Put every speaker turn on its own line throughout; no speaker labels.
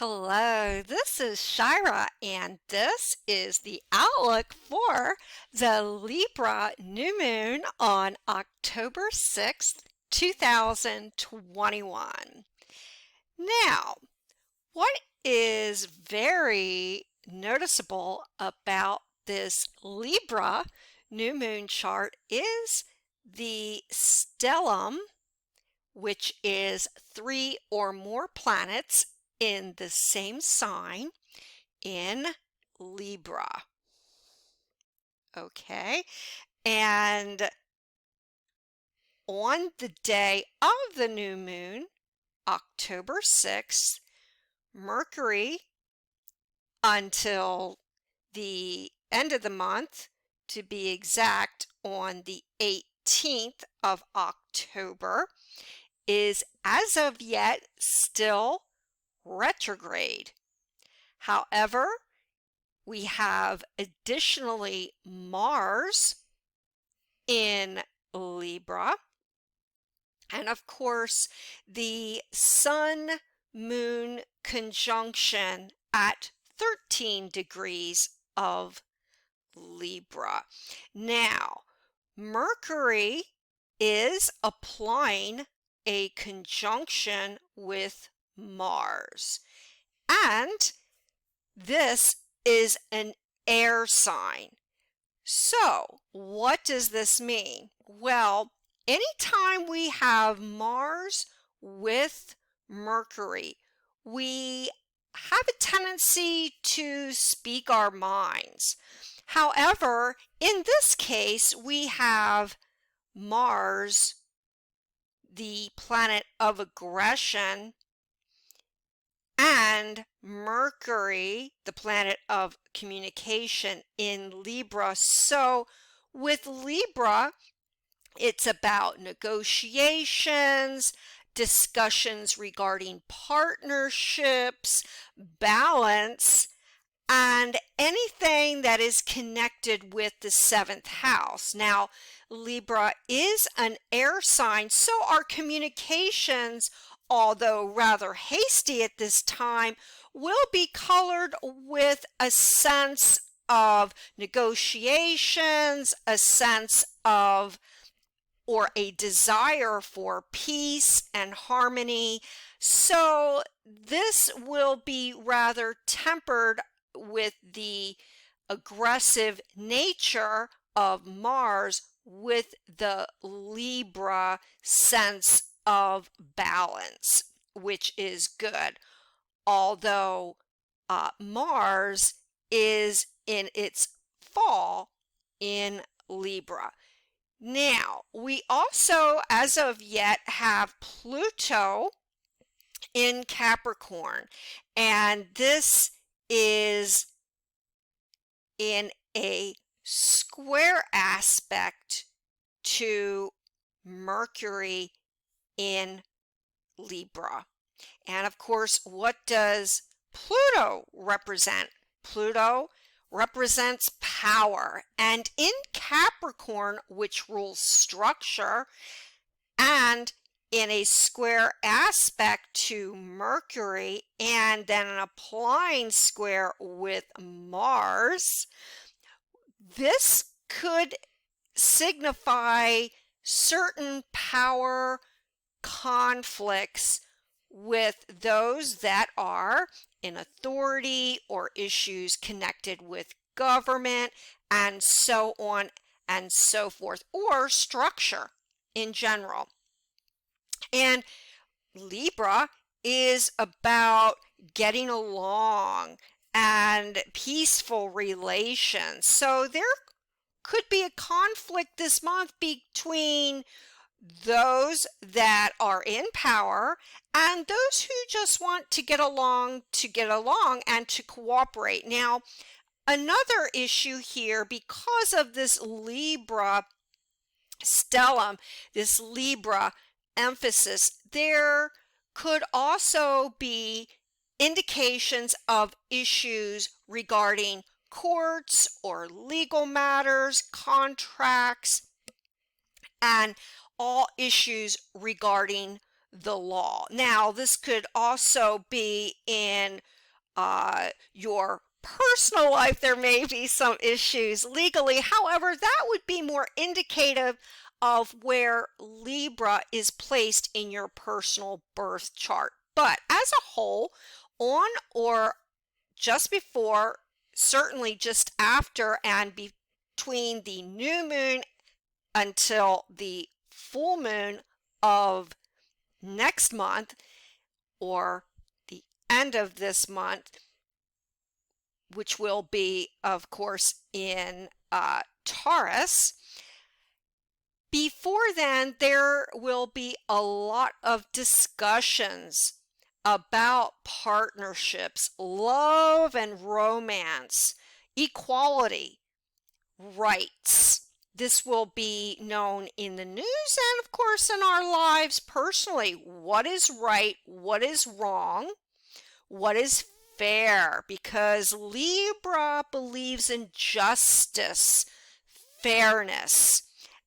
Hello, this is Shira, and this is the outlook for the Libra new moon on October 6th, 2021. Now, what is very noticeable about this Libra new moon chart is the stellium, which is 3 or more planets in the same sign in Libra. Okay, and on the day of the new moon, October 6th, Mercury until the end of the month, to be exact, on the 18th of October, is as of yet still retrograde. However, we have additionally Mars in Libra, and of course the Sun-Moon conjunction at 13 degrees of Libra. Now, Mercury is applying a conjunction with Mars, and this is an air sign. So what does this mean? Well, anytime we have Mars with Mercury, we have a tendency to speak our minds. However, in this case, we have Mars, the planet of aggression, and Mercury, the planet of communication, in Libra. So with Libra, it's about negotiations, discussions regarding partnerships, balance, and anything that is connected with the 7th house. Now, Libra is an air sign, so our communications, although rather hasty at this time, will be colored with a sense of negotiations, a sense of or a desire for peace and harmony. So this will be rather tempered with the aggressive nature of Mars with the Libra sense of balance, which is good. Although Mars is in its fall in Libra. Now, we also, as of yet, have Pluto in Capricorn, and this is in a square aspect to Mercury in Libra. And of course, what does Pluto represent? Pluto represents power, and in Capricorn, which rules structure, and in a square aspect to Mercury, and then an applying square with Mars, this could signify certain power conflicts with those that are in authority or issues connected with government and so on and so forth, or structure in general. And Libra is about getting along and peaceful relations. So there could be a conflict this month between those that are in power and those who just want to get along and to cooperate. Now, another issue here, because of this Libra stellium, this Libra emphasis, there could also be indications of issues regarding courts or legal matters, contracts, and all issues regarding the law. Now, this could also be in your personal life. There may be some issues legally. However, that would be more indicative of where Libra is placed in your personal birth chart. But as a whole, on or just before, certainly just after and between the new moon until the full moon of next month or the end of this month, which will be, of course, in Taurus. Before then, there will be a lot of discussions about partnerships, love and romance, equality, rights. This will be known in the news and, of course, in our lives personally. What is right? What is wrong? What is fair? Because Libra believes in justice, fairness.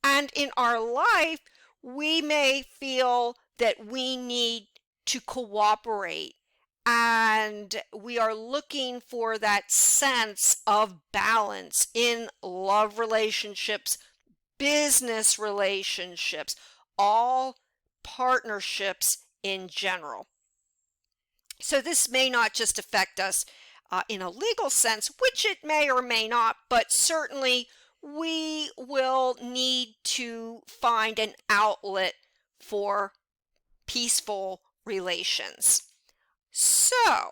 And in our life, we may feel that we need to cooperate, and we are looking for that sense of balance in love relationships, business relationships, all partnerships in general. So this may not just affect us in a legal sense, which it may or may not, but certainly we will need to find an outlet for peaceful relations. So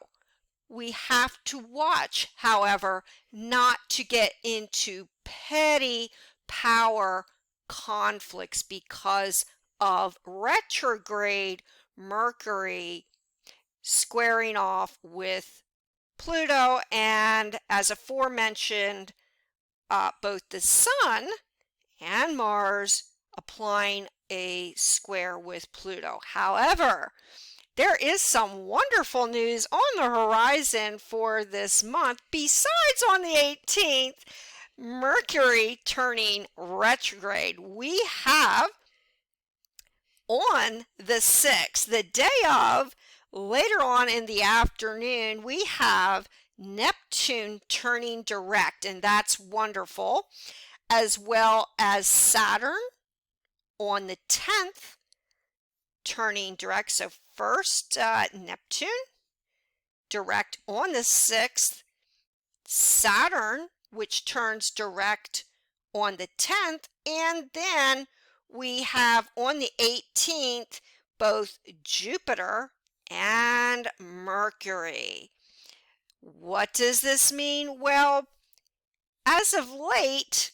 we have to watch, however, not to get into petty power conflicts because of retrograde Mercury squaring off with Pluto, and as aforementioned, both the Sun and Mars applying a square with Pluto. However, there is some wonderful news on the horizon for this month. Besides, on the 18th, Mercury turning retrograde, we have on the 6th, the day of, later on in the afternoon, we have Neptune turning direct, and that's wonderful, as well as Saturn on the 10th turning direct. So first, Neptune direct on the 6th, Saturn, which turns direct on the 10th, and then we have on the 18th both Jupiter and Mercury. What does this mean? Well, as of late,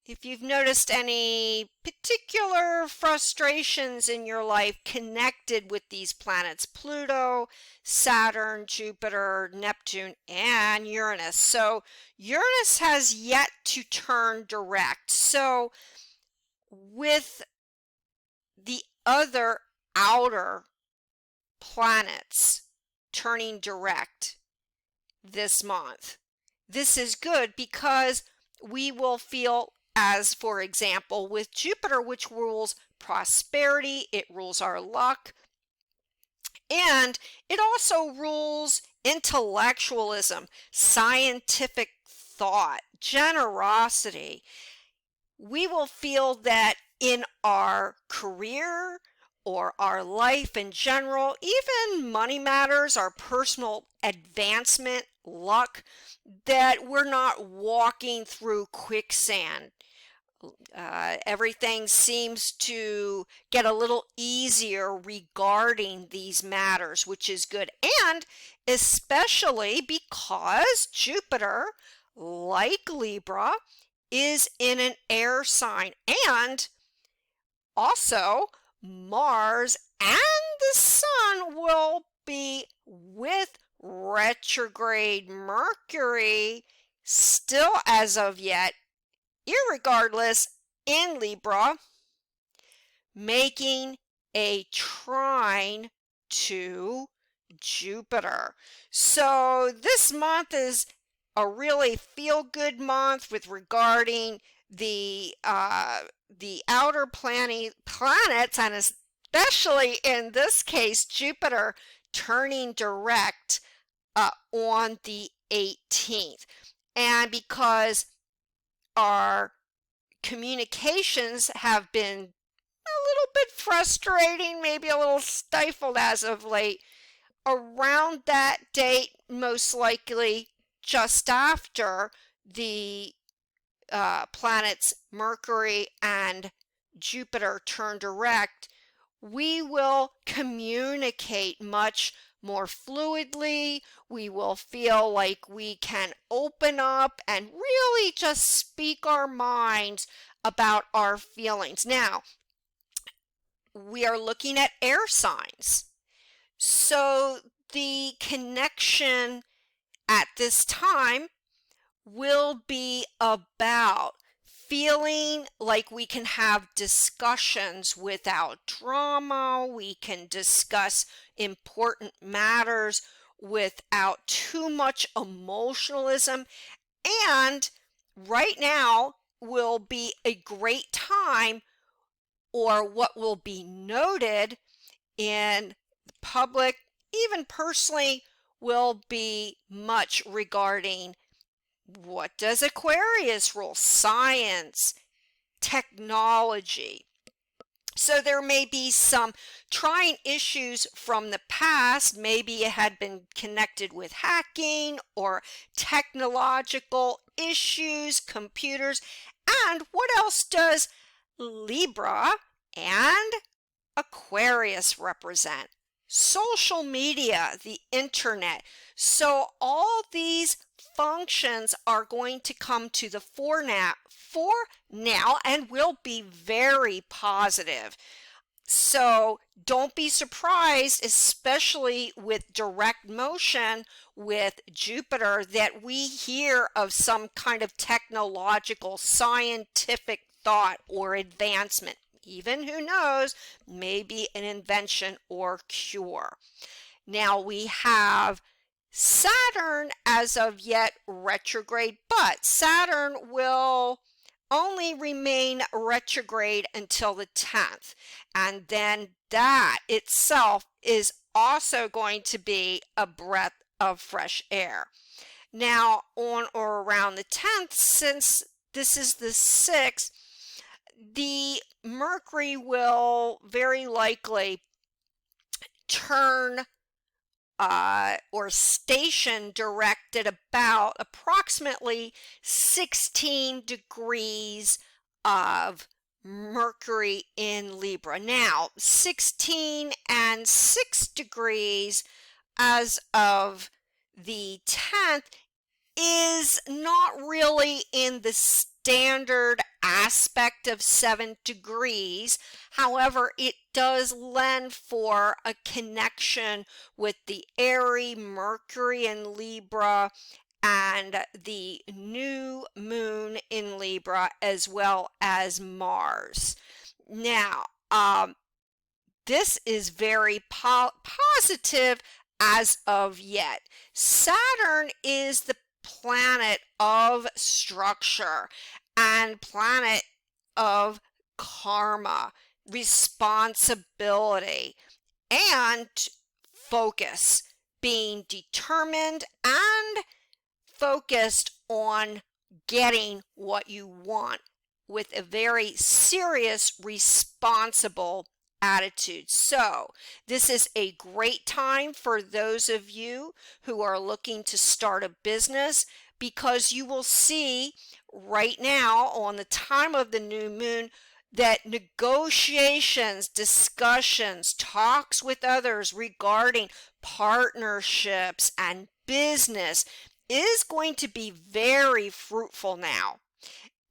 if you've noticed any particular frustrations in your life connected with these planets, Pluto, Saturn, Jupiter, Neptune, and Uranus. So Uranus has yet to turn direct. So with the other outer planets turning direct this month, this is good because we will feel, as for example with Jupiter, which rules prosperity, it rules our luck, and it also rules intellectualism, scientific thought, generosity. We will feel that in our career or our life in general, even money matters, our personal advancement, luck, that we're not walking through quicksand. Everything seems to get a little easier regarding these matters, which is good. And especially because Jupiter, like Libra, is in an air sign, and also Mars and the Sun will be with retrograde Mercury still as of yet, irregardless, in Libra, making a trine to Jupiter. So this month is a really feel-good month with regarding the outer planets, and especially in this case, Jupiter turning direct on the 18th. And because our communications have been a little bit frustrating, maybe a little stifled as of late, around that date, most likely just after the planets Mercury and Jupiter turn direct, we will communicate much more fluidly. We will feel like we can open up and really just speak our minds about our feelings. Now, we are looking at air signs. So the connection at this time will be about feeling like we can have discussions without drama. We can discuss important matters without too much emotionalism. And right now will be a great time, or what will be noted in the public, even personally, will be much regarding what does Aquarius rule? Science, technology. So there may be some trying issues from the past. Maybe it had been connected with hacking or technological issues, computers. And what else does Libra and Aquarius represent? Social media, the internet. So all these functions are going to come to the fore now and will be very positive. So don't be surprised, especially with direct motion with Jupiter, that we hear of some kind of technological, scientific thought or advancement. Even, who knows, maybe an invention or cure. Now we have Saturn as of yet retrograde, but Saturn will only remain retrograde until the 10th. And then that itself is also going to be a breath of fresh air. Now, on or around the 10th, since this is the 6th, the Mercury will very likely turn or station direct at about approximately 16 degrees of Mercury in Libra. Now, 16 and 6 degrees as of the 10th is not really in the standard aspect of 7 degrees. However, it does lend for a connection with the airy Mercury in Libra and the new moon in Libra, as well as Mars. Now, this is very positive as of yet. Saturn is the planet of structure and planet of karma, responsibility, and focus, being determined and focused on getting what you want with a very serious, responsible attitude. So this is a great time for those of you who are looking to start a business, because you will see right now on the time of the new moon that negotiations, discussions, talks with others regarding partnerships and business is going to be very fruitful now.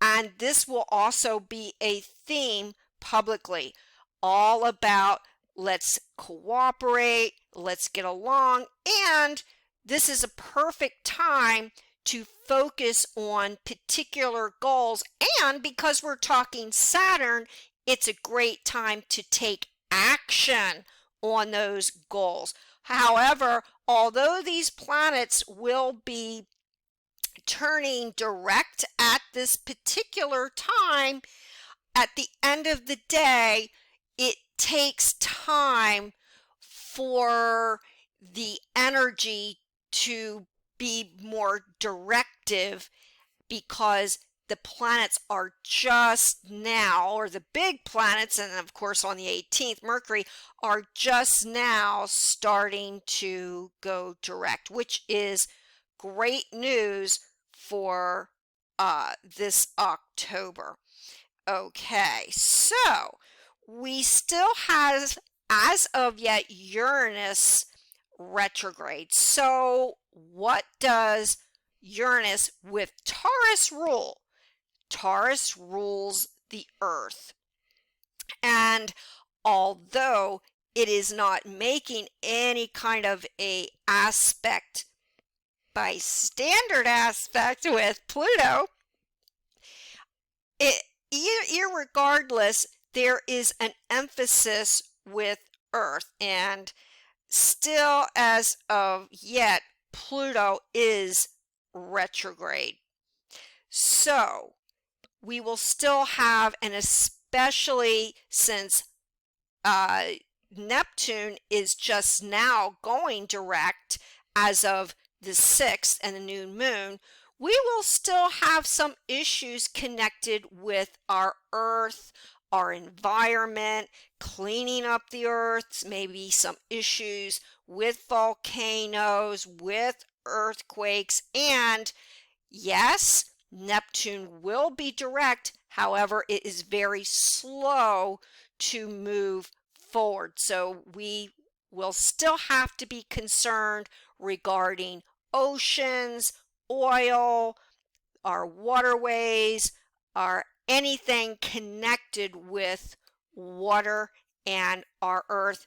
And this will also be a theme publicly, all about let's cooperate, let's get along, and this is a perfect time to focus on particular goals. And because we're talking Saturn, it's a great time to take action on those goals. However, although these planets will be turning direct at this particular time, at the end of the day, it takes time for the energy to be more directive, because the planets are just now, or the big planets, and of course on the 18th, Mercury, are just now starting to go direct, which is great news for this October. Okay, so we still have, as of yet, Uranus retrograde. So what does Uranus with Taurus rule? Taurus rules the earth. And although it is not making any kind of a aspect by standard aspect with Pluto, irregardless, there is an emphasis with Earth, and still as of yet, Pluto is retrograde. So we will still have, and especially since Neptune is just now going direct as of the 6th and the new moon, we will still have some issues connected with our Earth, our environment, cleaning up the Earth, maybe some issues with volcanoes, with earthquakes, and yes, Neptune will be direct. However, it is very slow to move forward. So we will still have to be concerned regarding oceans, oil, our waterways, our anything connected with water and our earth,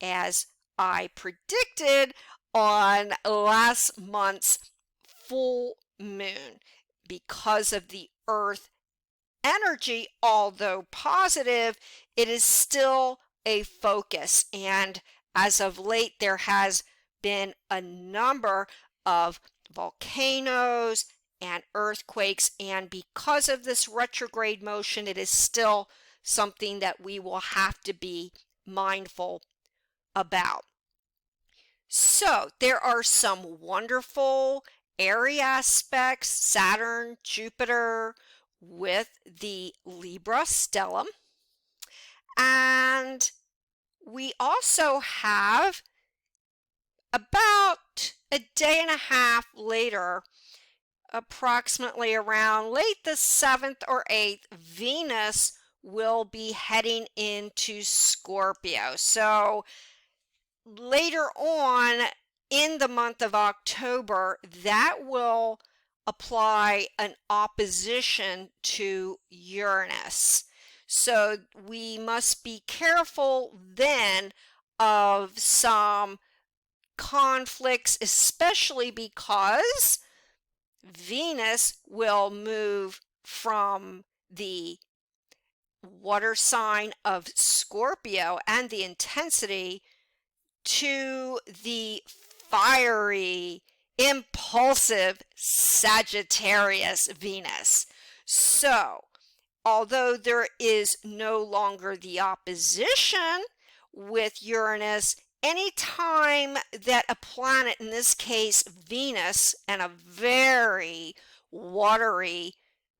as I predicted on last month's full moon. Because of the earth energy, although positive, it is still a focus, and as of late there has been a number of volcanoes and earthquakes, and because of this retrograde motion, it is still something that we will have to be mindful about. So there are some wonderful airy aspects, Saturn, Jupiter, with the Libra stellium, and we also have, about a day and a half later, approximately around late the 7th or 8th, Venus will be heading into Scorpio. So later on in the month of October, that will apply an opposition to Uranus. So we must be careful then of some conflicts, especially because Venus will move from the water sign of Scorpio and the intensity to the fiery, impulsive Sagittarius Venus. So, although there is no longer the opposition with Uranus, anytime that a planet, in this case Venus, and a very watery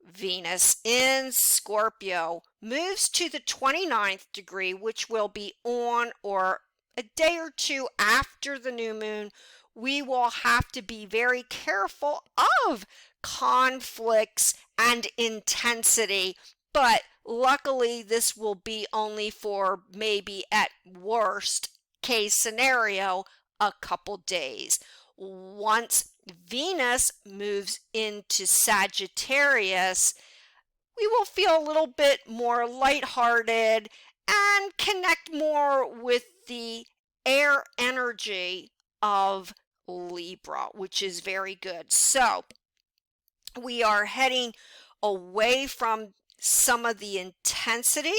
Venus in Scorpio, moves to the 29th degree, which will be on or a day or two after the new moon, we will have to be very careful of conflicts and intensity. But luckily, this will be only for maybe at worst case scenario, a couple days. Once Venus moves into Sagittarius, we will feel a little bit more lighthearted and connect more with the air energy of Libra, which is very good. So we are heading away from some of the intensity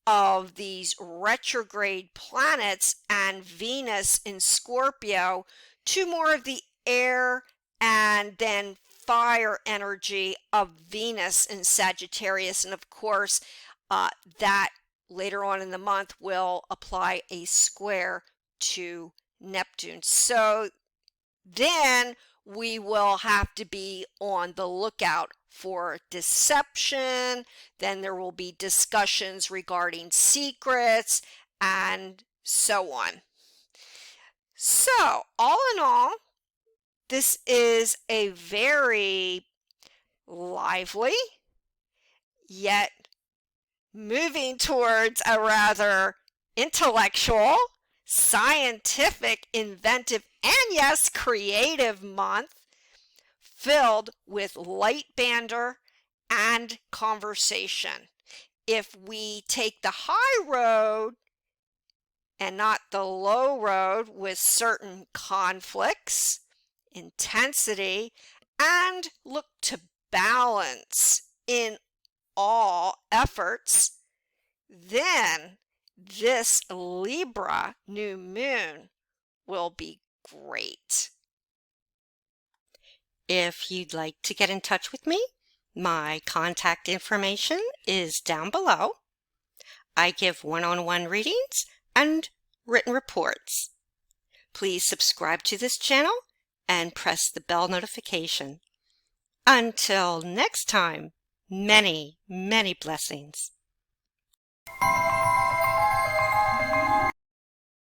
of these retrograde planets and Venus in Scorpio to more of the air and then fire energy of Venus in Sagittarius. And of course, that later on in the month will apply a square to Neptune. So then we will have to be on the lookout for deception. Then there will be discussions regarding secrets and so on. So, all in all, this is a very lively, yet moving towards a rather intellectual, scientific, inventive, and yes, creative month filled with light banter and conversation. If we take the high road and not the low road with certain conflicts, intensity, and look to balance in all efforts, then this Libra new moon will be great.
If you'd like to get in touch with me, my contact information is down below. I give one-on-one readings and written reports. Please subscribe to this channel and press the bell notification. Until next time, many, many blessings.